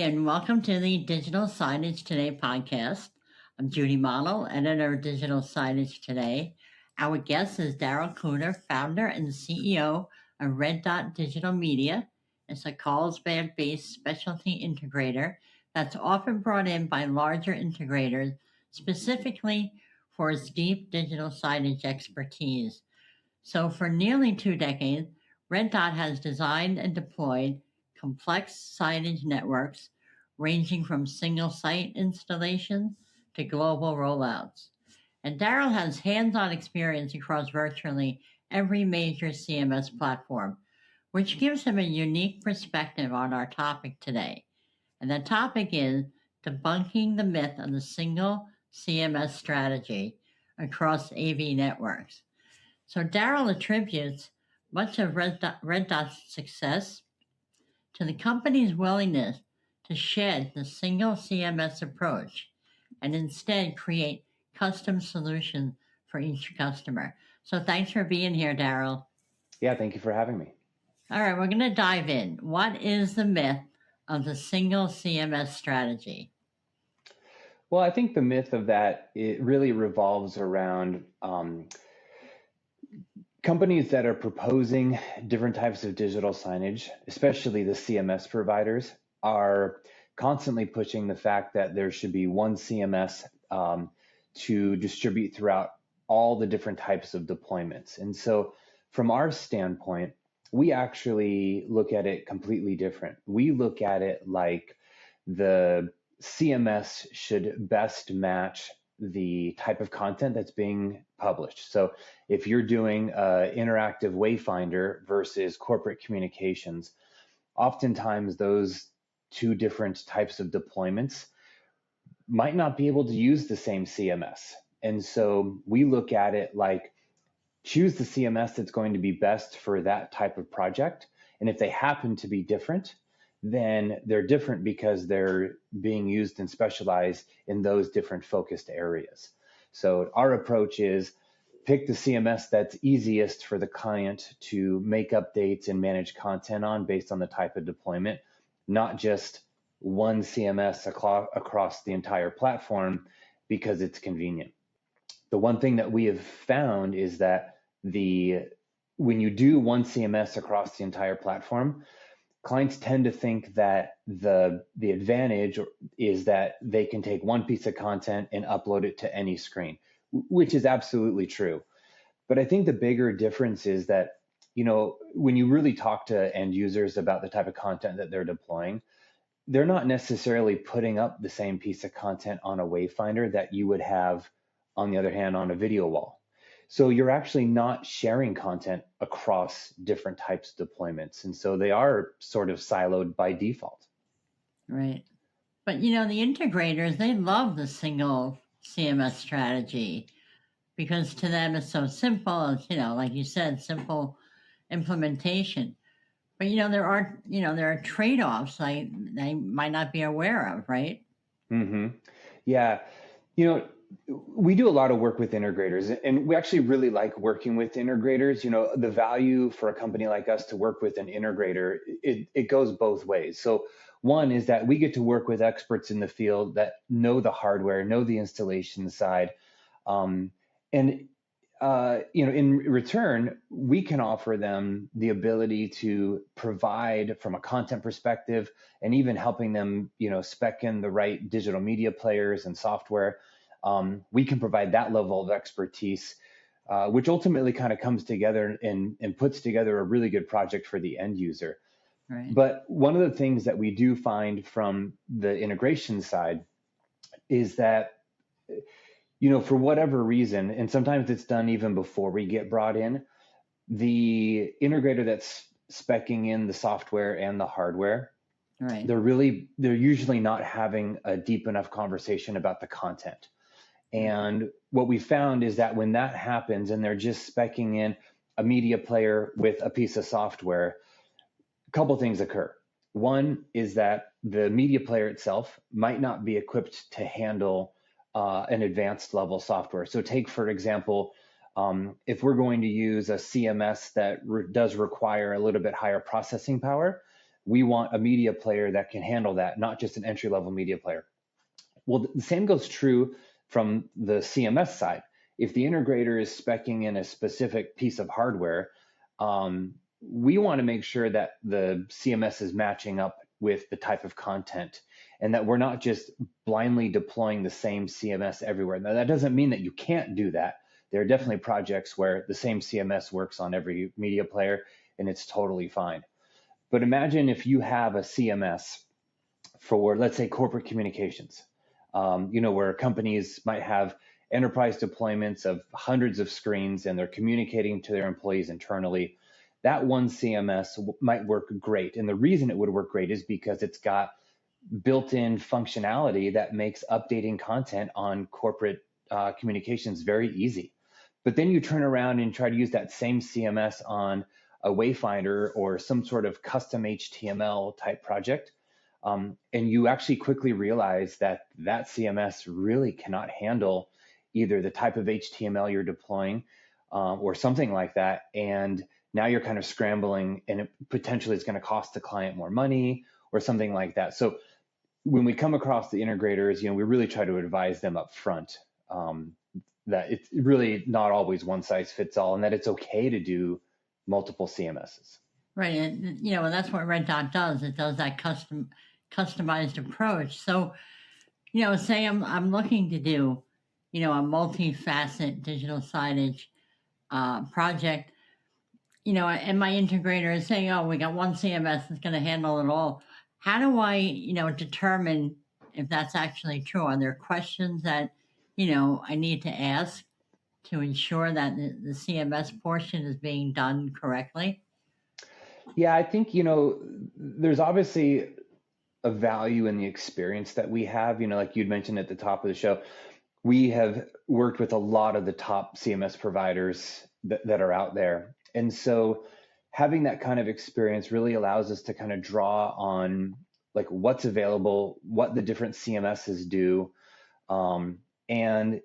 and welcome to the Digital Signage Today podcast. I'm Judy Model, editor of Digital Signage Today. Our guest is Darryl Kuder, founder and CEO of Red Dot Digital Media. It's a Carlsbad-based specialty integrator that's often brought in by larger integrators specifically for its deep digital signage expertise. So for nearly 2 decades, Red Dot has designed and deployed complex signage networks ranging from single site installations to global rollouts. And Darryl has hands-on experience across virtually every major CMS platform, which gives him a unique perspective on our topic today. And the topic is debunking the myth of the single CMS strategy across AV networks. So Darryl attributes much of Red Dot's success to the company's willingness to shed the single CMS approach and instead create custom solutions for each customer. So thanks for being here, Darryl. Yeah, thank you for having me. All right, we're going to dive in. What is the myth of the single CMS strategy? Well, I think the myth of that, it really revolves around companies that are proposing different types of digital signage, especially the CMS providers, are constantly pushing the fact that there should be one CMS to distribute throughout all the different types of deployments. And so from our standpoint, we actually look at it completely different. We look at it like the CMS should best match the type of content that's being published. So if you're doing interactive wayfinder versus corporate communications, oftentimes those two different types of deployments might not be able to use the same CMS. And so we look at it like, choose the CMS that's going to be best for that type of project. And if they happen to be different, then they're different because they're being used and specialized in those different focused areas. So our approach is pick the CMS that's easiest for the client to make updates and manage content on based on the type of deployment, not just one CMS across the entire platform because it's convenient. The one thing that we have found is that when you do one CMS across the entire platform, clients tend to think that the advantage is that they can take one piece of content and upload it to any screen, which is absolutely true. But I think the bigger difference is that, when you really talk to end users about the type of content that they're deploying, they're not necessarily putting up the same piece of content on a wayfinder that you would have, on the other hand, on a video wall. So you're actually not sharing content across different types of deployments. And so they are sort of siloed by default. Right. But, the integrators, they love the single CMS strategy because to them it's so simple. It's, like you said, simple implementation. But, there are trade-offs they might not be aware of, right? Mm-hmm. Yeah. We do a lot of work with integrators, and we actually really like working with integrators. The value for a company like us to work with an integrator, it goes both ways. So one is that we get to work with experts in the field that know the hardware, know the installation side. In return, we can offer them the ability to provide from a content perspective and even helping them, spec in the right digital media players and software. We can provide that level of expertise, which ultimately kind of comes together and puts together a really good project for the end user. Right. But one of the things that we do find from the integration side is that, for whatever reason, and sometimes it's done even before we get brought in, the integrator that's speccing in the software and the hardware, right, they're usually not having a deep enough conversation about the content. And what we found is that when that happens and they're just speccing in a media player with a piece of software, a couple things occur. One is that the media player itself might not be equipped to handle an advanced level software. So take, for example, if we're going to use a CMS that does require a little bit higher processing power, we want a media player that can handle that, not just an entry-level media player. Well, the same goes true from the CMS side. If the integrator is speccing in a specific piece of hardware, we want to make sure that the CMS is matching up with the type of content and that we're not just blindly deploying the same CMS everywhere. Now, that doesn't mean that you can't do that. There are definitely projects where the same CMS works on every media player and it's totally fine. But imagine if you have a CMS for, let's say, corporate communications, where companies might have enterprise deployments of hundreds of screens and they're communicating to their employees internally. That one CMS might work great. And the reason it would work great is because it's got built-in functionality that makes updating content on corporate communications very easy. But then you turn around and try to use that same CMS on a Wayfinder or some sort of custom HTML type project. And you actually quickly realize that that CMS really cannot handle either the type of HTML you're deploying or something like that. And now you're kind of scrambling and it potentially is going to cost the client more money or something like that. So when we come across the integrators, we really try to advise them up front that it's really not always one size fits all and that it's okay to do multiple CMSs. Right. And, and that's what Red Dot does. It does that customized approach. So, say I'm looking to do, a multifaceted digital signage project, and my integrator is saying, oh, we got one CMS that's going to handle it all. How do I, determine if that's actually true? Are there questions that, I need to ask to ensure that the CMS portion is being done correctly? Yeah, I think, there's obviously a value in the experience that we have. Like you'd mentioned at the top of the show, we have worked with a lot of the top CMS providers that are out there. And so having that kind of experience really allows us to kind of draw on like what's available, what the different CMSs do, and,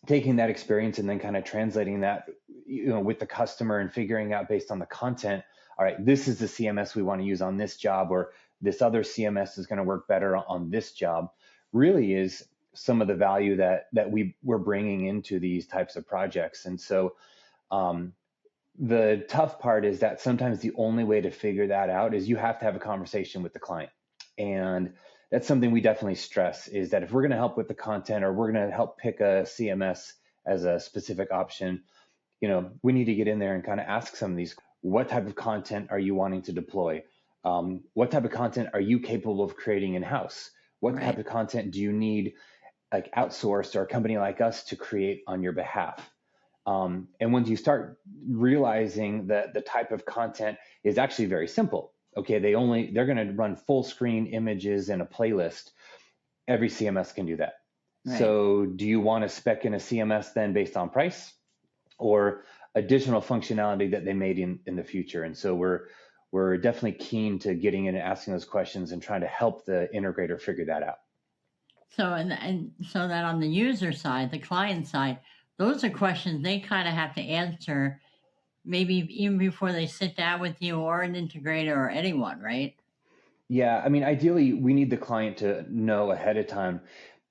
taking that experience and then kind of translating that, with the customer and figuring out based on the content, all right, this is the CMS we want to use on this job, or this other CMS is going to work better on this job, really is some of the value that we're bringing into these types of projects. And so the tough part is that sometimes the only way to figure that out is you have to have a conversation with the client. And that's something we definitely stress, is that if we're going to help with the content or we're going to help pick a CMS as a specific option, we need to get in there and kind of ask some of these, what type of content are you wanting to deploy? What type of content are you capable of creating in-house? What type of content do you need like outsourced or a company like us to create on your behalf? And once you start realizing that the type of content is actually very simple, okay, they're going to run full screen images in a playlist. Every CMS can do that. Right. So do you want to spec in a CMS then based on price or additional functionality that they made in the future? And so we're definitely keen to getting in and asking those questions and trying to help the integrator figure that out. So, and so that on the user side, the client side, those are questions they kind of have to answer maybe even before they sit down with you or an integrator or anyone, right? Yeah, I mean, ideally, we need the client to know ahead of time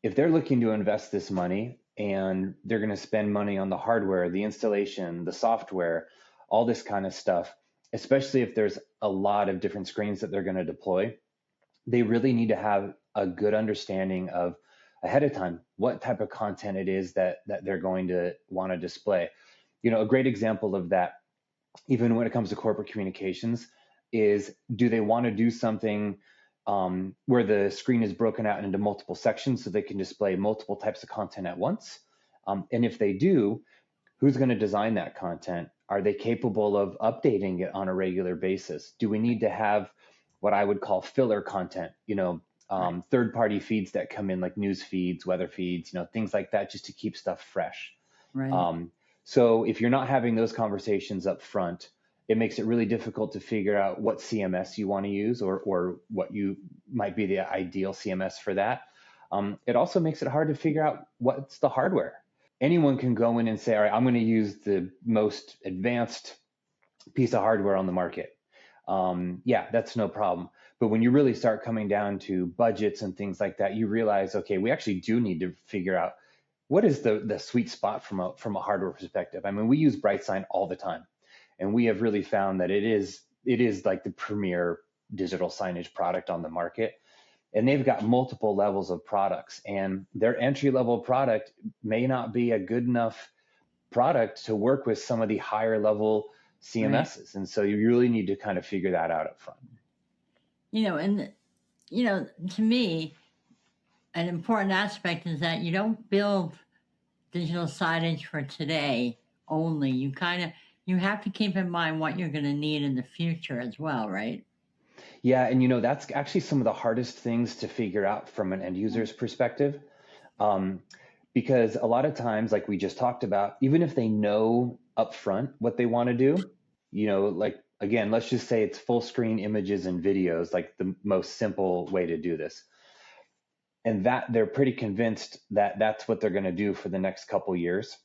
if they're looking to invest this money and they're going to spend money on the hardware, the installation, the software, all this kind of stuff, especially if there's a lot of different screens that they're going to deploy. They really need to have a good understanding of ahead of time what type of content it is that they're going to want to display. A great example of that, even when it comes to corporate communications, is do they want to do something where the screen is broken out into multiple sections so they can display multiple types of content at once? And if they do, who's going to design that content? Are they capable of updating it on a regular basis? Do we need to have what I would call filler content, third-party feeds that come in like news feeds, weather feeds, things like that, just to keep stuff fresh. Right. So if you're not having those conversations up front, it makes it really difficult to figure out what CMS you want to use or what you might be the ideal CMS for that. It also makes it hard to figure out what's the hardware. Anyone can go in and say, all right, I'm going to use the most advanced piece of hardware on the market. yeah, that's no problem. But when you really start coming down to budgets and things like that, you realize, okay, we actually do need to figure out what is the sweet spot from a hardware perspective. I mean, we use BrightSign all the time, and we have really found that it is like the premier digital signage product on the market. And they've got multiple levels of products, and their entry level product may not be a good enough product to work with some of the higher level Right. CMSs. And so you really need to kind of figure that out up front. And to me, an important aspect is that you don't build digital signage for today only. You have to keep in mind what you're going to need in the future as well, right? Yeah, and that's actually some of the hardest things to figure out from an end user's perspective. Um, because a lot of times, like we just talked about, even if they know upfront what they want to do, like again, let's just say it's full screen images and videos, like the most simple way to do this. And that they're pretty convinced that that's what they're going to do for the next couple years.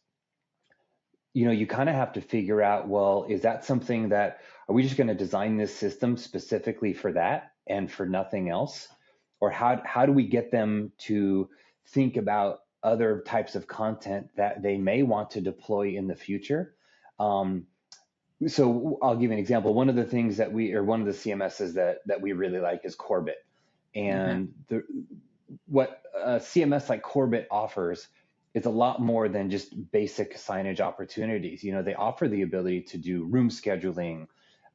You kind of have to figure out, well, is that something that, are we just going to design this system specifically for that and for nothing else? Or how do we get them to think about other types of content that they may want to deploy in the future? So I'll give you an example. One of the things one of the CMSs that we really like is Corbett. Okay. And what a CMS like Corbett offers is a lot more than just basic signage opportunities. They offer the ability to do room scheduling,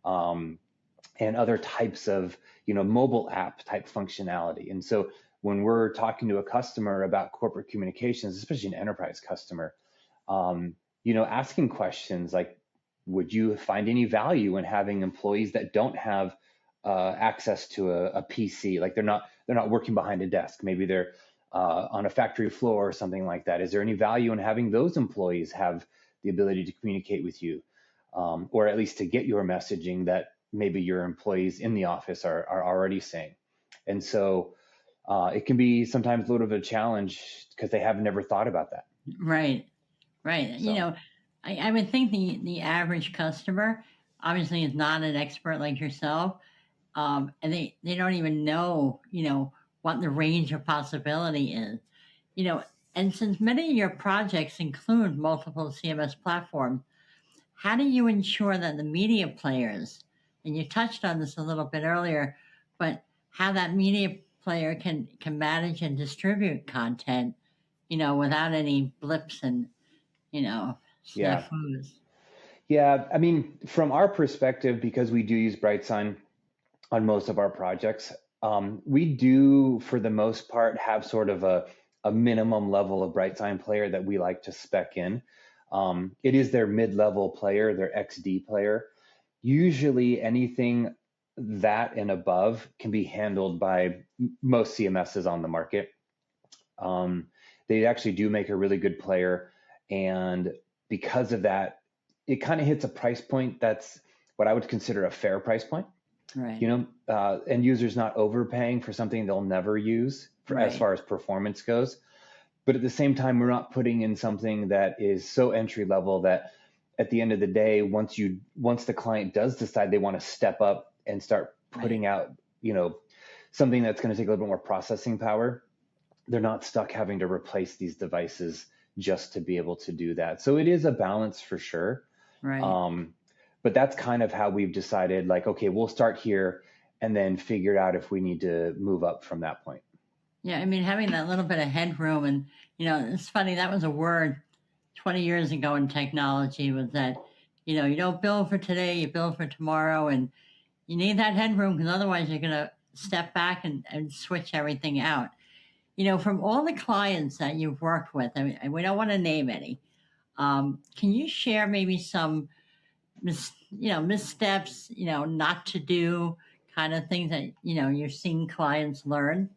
and other types of, mobile app type functionality. And so when we're talking to a customer about corporate communications, especially an enterprise customer, asking questions like, would you find any value in having employees that don't have access to a PC? Like they're not working behind a desk. Maybe they're on a factory floor or something like that. Is there any value in having those employees have the ability to communicate with you, or at least to get your messaging that maybe your employees in the office are already saying? And so it can be sometimes a little bit of a challenge because they have never thought about that. Right. Right. So I would think the average customer obviously is not an expert like yourself, and they don't even know, what the range of possibility is. You know, and since many of your projects include multiple CMS platforms, how do you ensure that the media players, and you touched on this a little bit earlier, but how that media player can manage and distribute content, without any blips and, you know, yeah. snafus? Yeah, I mean, from our perspective, because we do use BrightSign on most of our projects, we do, for the most part, have sort of a minimum level of BrightSign player that we like to spec in. It is their mid-level player, their XD player. Usually anything that and above can be handled by most CMSs on the market. They actually do make a really good player. And because of that, it kind of hits a price point that's what I would consider a fair price point. Right. End users not overpaying for something they'll never use as Right. far as performance goes. But at the same time, we're not putting in something that is so entry level that at the end of the day, once the client does decide they want to step up and start Right. putting out, something that's going to take a little bit more processing power, they're not stuck having to replace these devices just to be able to do that. So it is a balance for sure. Right. Um, but that's kind of how we've decided, like, okay, we'll start here and then figure out if we need to move up from that point. Yeah, I mean, having that little bit of headroom, and it's funny, that was a word 20 years ago in technology, was that, you don't build for today, you build for tomorrow, and you need that headroom because otherwise you're going to step back and switch everything out. From all the clients that you've worked with, I mean, we don't want to name any. Can you share maybe some, missteps, not to do kind of things that, you're seeing clients learn?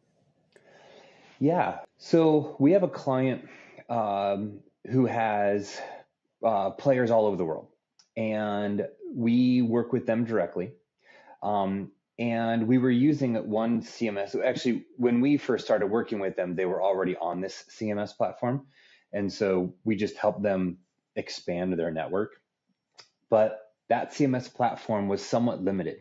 Yeah. So we have a client who has players all over the world, and we work with them directly. And we were using one CMS. Actually, when we first started working with them, they were already on this CMS platform. And so we just helped them expand their network. But that CMS platform was somewhat limited.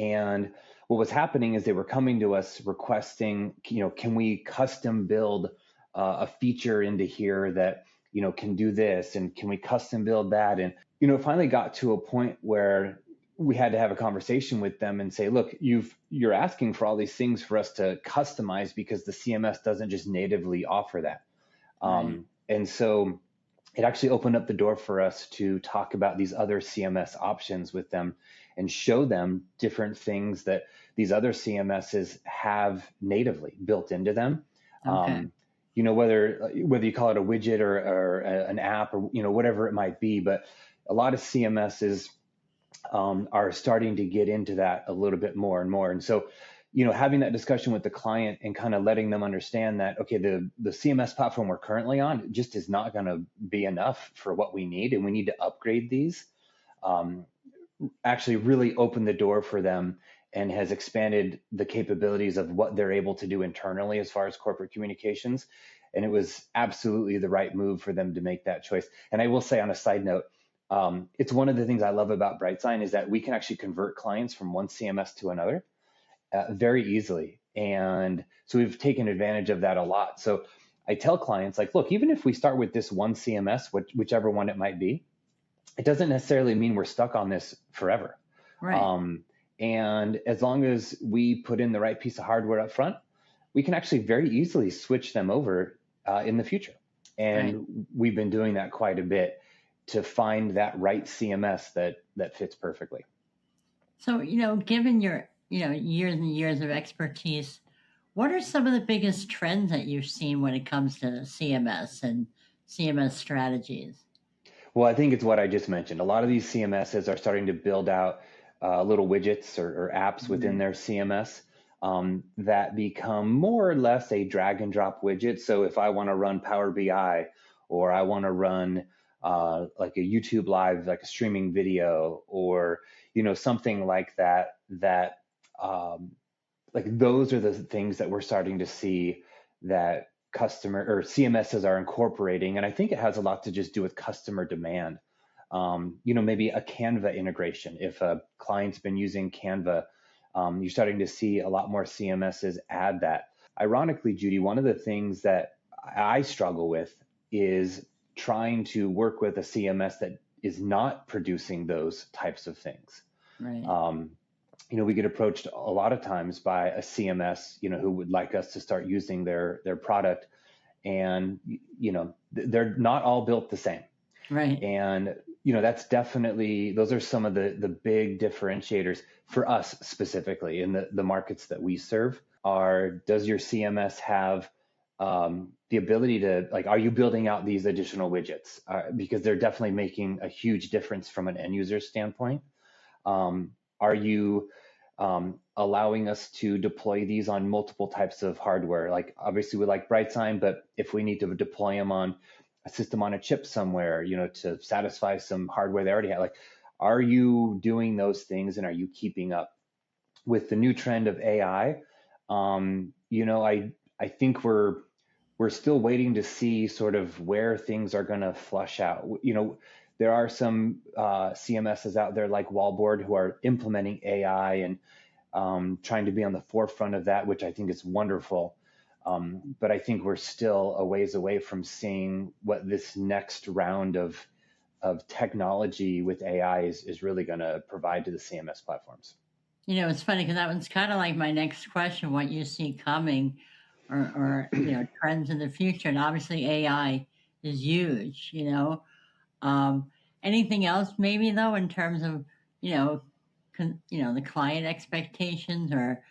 And what was happening is they were coming to us requesting, can we custom build a feature into here that, can do this, and can we custom build that? And, it finally got to a point where we had to have a conversation with them and say, look, you're asking for all these things for us to customize because the CMS doesn't just natively offer that. Right. And so it actually opened up the door for us to talk about these other CMS options with them and show them different things that these other CMSs have natively built into them. Okay. Whether you call it a widget or an app or whatever it might be, but a lot of CMSs are starting to get into that a little bit more and more. And so, having that discussion with the client and kind of letting them understand that, okay, the CMS platform we're currently on just is not going to be enough for what we need, and we need to upgrade these, actually really opened the door for them and has expanded the capabilities of what they're able to do internally as far as corporate communications. And it was absolutely the right move for them to make that choice. And I will say, on a side note, it's one of the things I love about BrightSign is that we can actually convert clients from one CMS to another very easily. And so we've taken advantage of that a lot. So I tell clients, like, look, even if we start with this one CMS, whichever one it might be, it doesn't necessarily mean we're stuck on this forever. Right. And as long as we put in the right piece of hardware up front, we can actually very easily switch them over in the future. And Right. we've been doing that quite a bit to find that right CMS that fits perfectly. So, given your, years and years of expertise, what are some of the biggest trends that you've seen when it comes to CMS and CMS strategies? Well, I think it's what I just mentioned. A lot of these CMSs are starting to build out little widgets or apps within Mhm. their CMS that become more or less a drag and drop widget. So if I want to run Power BI, or I want to run like a YouTube live, like a streaming video, or something like that, um, like those are the things that we're starting to see that customer or CMSs are incorporating. And I think it has a lot to just do with customer demand. Maybe a Canva integration. If a client's been using Canva, you're starting to see a lot more CMSs add that. Ironically, Judy, one of the things that I struggle with is trying to work with a CMS that is not producing those types of things. Right. Um, we get approached a lot of times by a CMS, who would like us to start using their product, and they're not all built the same. Right. And that's definitely, those are some of the big differentiators for us specifically in the markets that we serve. Does your CMS have the ability to, like, are you building out these additional widgets? Because they're definitely making a huge difference from an end user standpoint. Are you allowing us to deploy these on multiple types of hardware? Like, obviously we like BrightSign, but if we need to deploy them on a system on a chip somewhere, to satisfy some hardware they already have, like, are you doing those things, and are you keeping up with the new trend of AI? I think we're still waiting to see sort of where things are going to flush out. There are some CMSs out there like Wallboard who are implementing AI and trying to be on the forefront of that, which I think is wonderful. But I think we're still a ways away from seeing what this next round of technology with AI is really going to provide to the CMS platforms. It's funny because that was kind of like my next question, what you see coming or trends in the future. And obviously AI is huge, Um, anything else maybe though in terms of, the client expectations or,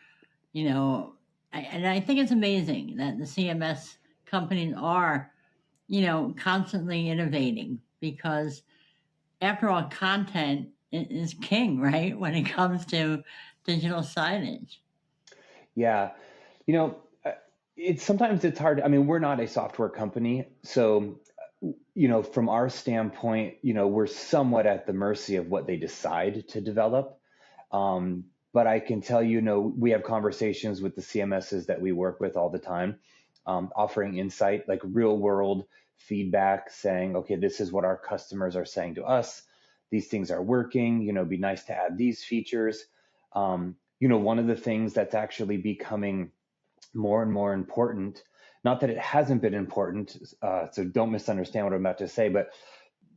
you know, and I think it's amazing that the CMS companies are, constantly innovating because after all, content is king, right? When it comes to digital signage. Yeah, you know, uh, it's hard. I mean, we're not a software company, so from our standpoint, we're somewhat at the mercy of what they decide to develop. But I can tell we have conversations with the CMSs that we work with all the time, offering insight, like real world feedback, saying, okay, this is what our customers are saying to us. These things are working. It'd be nice to add these features. one of the things that's actually becoming more and more important, not that it hasn't been important, so don't misunderstand what I'm about to say, but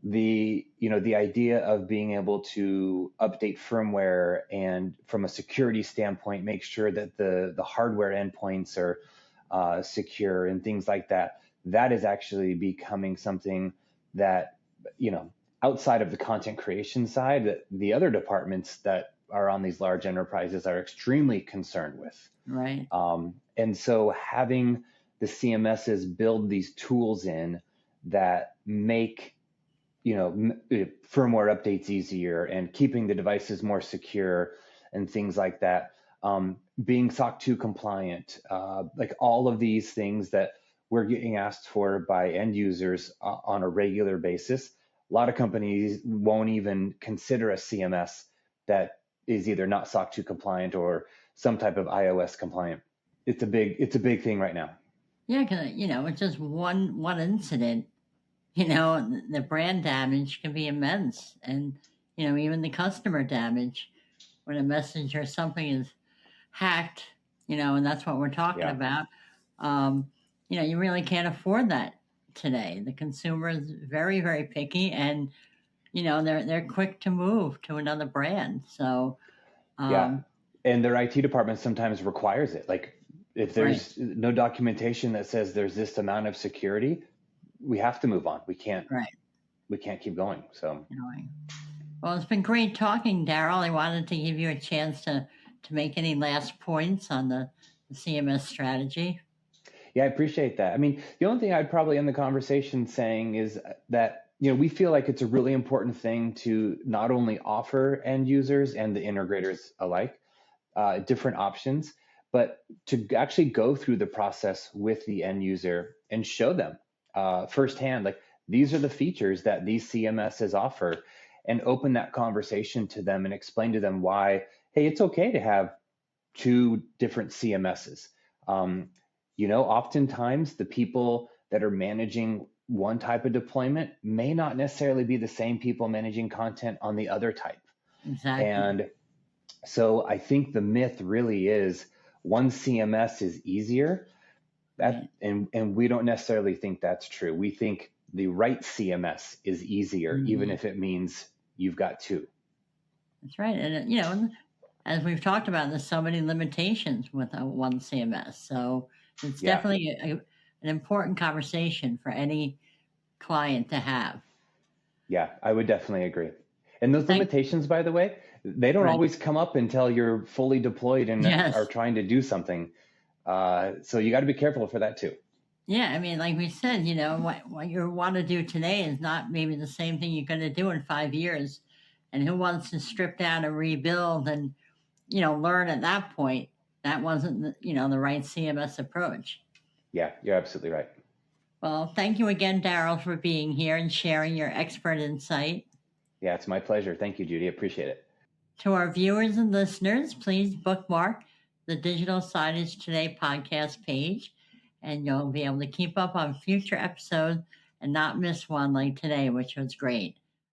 the idea of being able to update firmware and from a security standpoint, make sure that the hardware endpoints are secure and things like that, that is actually becoming something that, outside of the content creation side, that the other departments that are on these large enterprises are extremely concerned with. Right. And so having the CMSs build these tools in that make firmware updates easier and keeping the devices more secure and things like that. Being SOC 2 compliant, like all of these things that we're getting asked for by end users on a regular basis. A lot of companies won't even consider a CMS that is either not SOC 2 compliant or some type of iOS compliant. It's a big thing right now. Yeah, because it's just one incident. The brand damage can be immense, and even the customer damage when a message or something is hacked. And that's what we're talking Yeah. about. You really can't afford that today. The consumer is very, very picky, and they're quick to move to another brand. So Yeah. And their IT department sometimes requires it. Like if there's no documentation that says there's this amount of security, we have to move on. We can't keep going. So well, it's been great talking, Darryl. I wanted to give you a chance to make any last points on the CMS strategy. Yeah, I appreciate that. I mean, the only thing I'd probably end the conversation saying is that, we feel like it's a really important thing to not only offer end users and the integrators alike different options, but to actually go through the process with the end user and show them firsthand, like these are the features that these CMSs offer, and open that conversation to them and explain to them why, hey, it's okay to have two different CMSs. Oftentimes the people that are managing one type of deployment may not necessarily be the same people managing content on the other type. Exactly. And so I think the myth really is one CMS is easier. And we don't necessarily think that's true. We think the right CMS is easier, even if it means you've got two. That's right. And, as we've talked about, there's so many limitations with one CMS. So it's definitely an important conversation for any client to have. Yeah, I would definitely agree. And those limitations, by the way, they don't always come up until you're fully deployed and are trying to do something. So you got to be careful for that too. Yeah, I mean, like we said, what you want to do today is not maybe the same thing you're going to do in 5 years. And who wants to strip down and rebuild and, learn at that point? That wasn't, the right CMS approach. Yeah, you're absolutely right. Well, thank you again, Darryl, for being here and sharing your expert insight. Yeah, it's my pleasure. Thank you, Judy. Appreciate it. To our viewers and listeners, please bookmark the Digital Signage Today podcast page, and you'll be able to keep up on future episodes and not miss one like today, which was great.